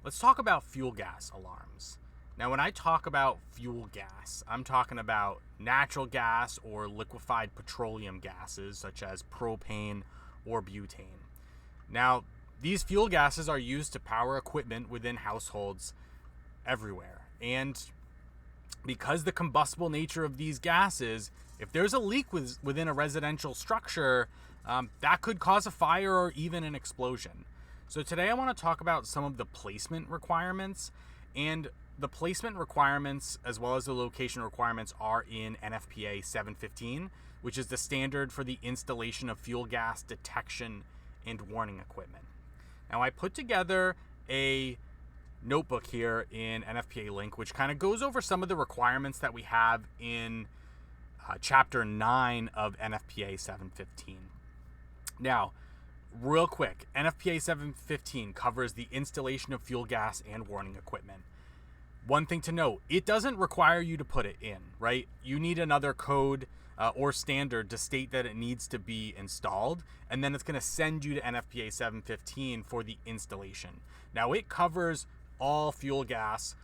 Let's talk about fuel gas alarms. Now, when I talk about fuel gas, I'm talking about natural gas or liquefied petroleum gases such as propane or butane. Now, these fuel gases are used to power equipment within households everywhere. And because the combustible nature of these gases, if there's a leak within a residential structure, that could cause a fire or even an explosion. So today I want to talk about some of the placement requirements, and the placement requirements as well as the location requirements are in NFPA 715, which is the standard for the installation of fuel gas detection and warning equipment. Now, I put together a notebook here in NFPA Link, which kind of goes over some of the requirements that we have in Chapter 9 of NFPA 715. Now, real quick, NFPA 715 covers the installation of fuel gas and warning equipment. One thing to note, it doesn't require you to put it in, right? You need another code or standard to state that it needs to be installed, and then it's going to send you to NFPA 715 for the installation. Now, it covers all fuel gas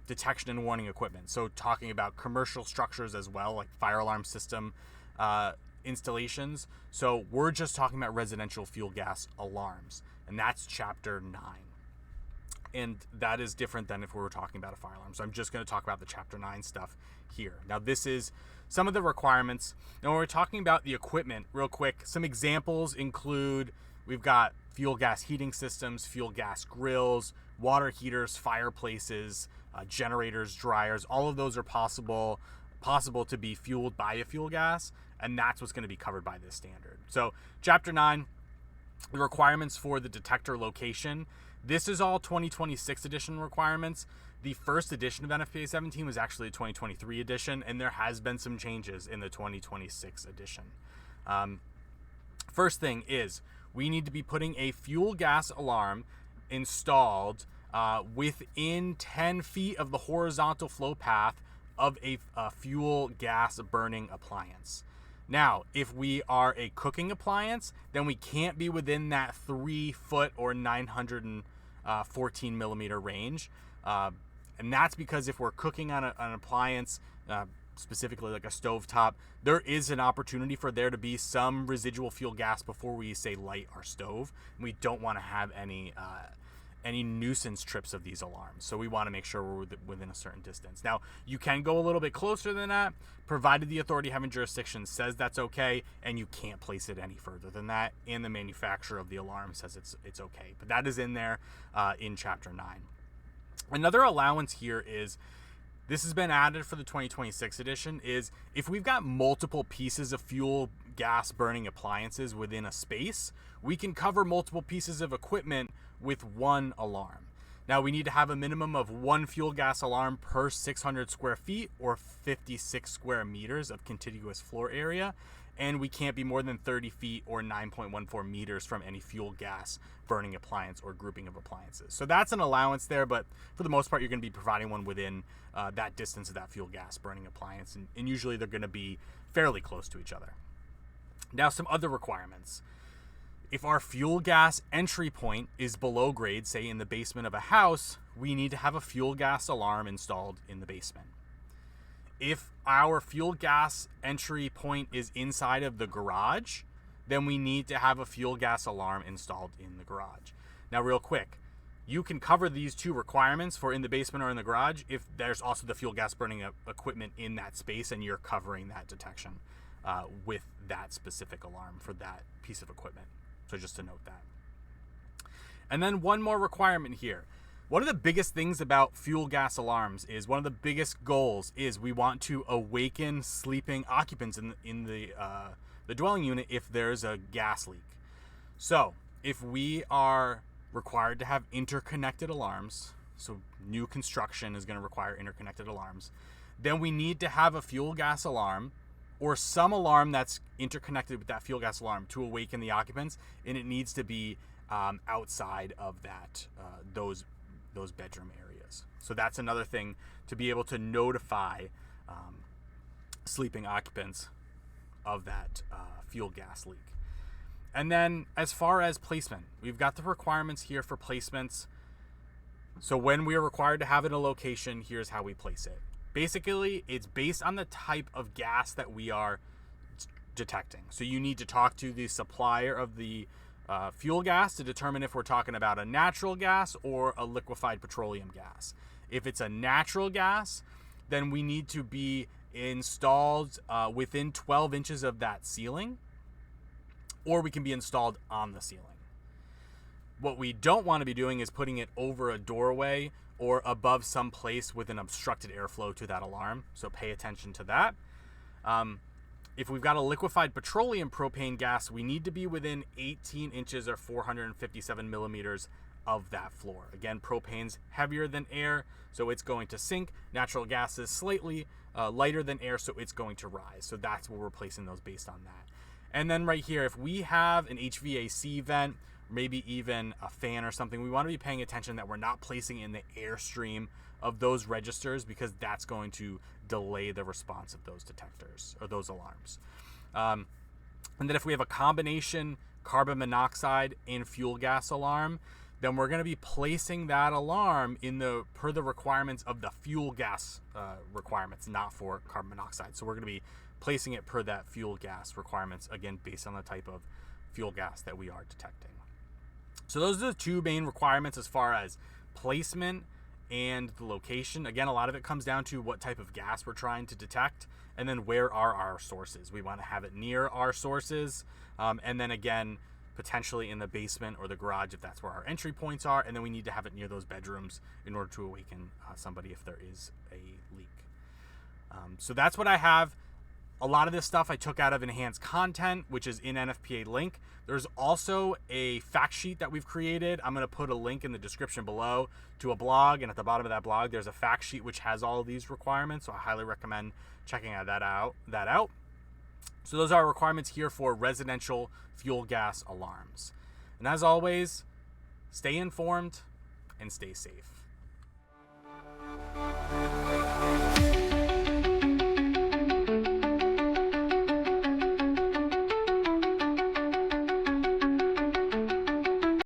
detection and warning equipment. So talking about commercial structures as well, like fire alarm system installations. So we're just talking about residential fuel gas alarms, and that's Chapter 9. And that is different than if we were talking about a fire alarm. So I'm just going to talk about the Chapter 9 stuff here. Now, this is some of the requirements. Now, when we're talking about the equipment, real quick, some examples include we've got fuel gas heating systems, fuel gas grills, water heaters, fireplaces, generators, dryers. All of those are possible to be fueled by a fuel gas, and that's what's going to be covered by this standard. So Chapter 9, the requirements for the detector location. This is all 2026 edition requirements. The first edition of NFPA 17 was actually a 2023 edition, and there has been some changes in the 2026 edition. First thing is we need to be putting a fuel gas alarm installed within 10 feet of the horizontal flow path of a fuel gas burning appliance. Now, if we are a cooking appliance, then we can't be within that 3 foot or 914 millimeter range. And that's because if we're cooking on an appliance, specifically like a stovetop, there is an opportunity for there to be some residual fuel gas before we say light our stove. And we don't want to have any nuisance trips of these alarms. So we want to make sure we're within a certain distance. Now, you can go a little bit closer than that, provided the authority having jurisdiction says that's okay, and you can't place it any further than that, and the manufacturer of the alarm says it's okay. But that is in there in Chapter 9. Another allowance here is, this has been added for the 2026 edition, is if we've got multiple pieces of fuel gas burning appliances within a space, we can cover multiple pieces of equipment with one alarm. Now, we need to have a minimum of one fuel gas alarm per 600 square feet or 56 square meters of contiguous floor area, and we can't be more than 30 feet or 9.14 meters from any fuel gas burning appliance or grouping of appliances. So that's an allowance there, but for the most part, you're going to be providing one within that distance of that fuel gas burning appliance, and usually they're going to be fairly close to each other. Now, some other requirements. If our fuel gas entry point is below grade, say in the basement of a house, we need to have a fuel gas alarm installed in the basement. If our fuel gas entry point is inside of the garage, then we need to have a fuel gas alarm installed in the garage. Now, real quick, you can cover these two requirements for in the basement or in the garage if there's also the fuel gas burning equipment in that space and you're covering that detection with that specific alarm for that piece of equipment. So just to note that. And then one more requirement here. One of the biggest things about fuel gas alarms is one of the biggest goals is we want to awaken sleeping occupants in the dwelling unit if there's a gas leak. So if we are required to have interconnected alarms, so new construction is going to require interconnected alarms, then we need to have a fuel gas alarm or some alarm that's interconnected with that fuel gas alarm to awaken the occupants, and it needs to be outside of that those bedroom areas. So that's another thing to be able to notify sleeping occupants of that fuel gas leak. And then as far as placement, we've got the requirements here for placements. So when we are required to have it in a location, here's how we place it. Basically, it's based on the type of gas that we are detecting. So you need to talk to the supplier of the fuel gas to determine if we're talking about a natural gas or a liquefied petroleum gas. If it's a natural gas, then we need to be installed within 12 inches of that ceiling, or we can be installed on the ceiling. What we don't want to be doing is putting it over a doorway or above some place with an obstructed airflow to that alarm. So pay attention to that. If we've got a liquefied petroleum propane gas, we need to be within 18 inches or 457 millimeters of that floor. Again, propane's heavier than air, so it's going to sink. Natural gas is slightly lighter than air, so it's going to rise. So that's where we're placing those based on that. And then right here, if we have an HVAC vent, maybe even a fan or something, we want to be paying attention that we're not placing in the airstream of those registers, because that's going to delay the response of those detectors or those alarms. And then if we have a combination carbon monoxide and fuel gas alarm, then we're going to be placing that alarm per the requirements of the fuel gas requirements, not for carbon monoxide. So we're going to be placing it per that fuel gas requirements, again, based on the type of fuel gas that we are detecting. So those are the two main requirements as far as placement and the location. Again, a lot of it comes down to what type of gas we're trying to detect, and then where are our sources. We want to have it near our sources, and then again, potentially in the basement or the garage if that's where our entry points are, and then we need to have it near those bedrooms in order to awaken somebody if there is a leak. So that's what I have. A lot of this stuff I took out of enhanced content, which is in NFPA link. There's also a fact sheet that we've created. I'm going to put a link in the description below to a blog, and at the bottom of that blog, there's a fact sheet which has all of these requirements. So I highly recommend checking that out. So those are requirements here for residential fuel gas alarms. And as always, stay informed and stay safe.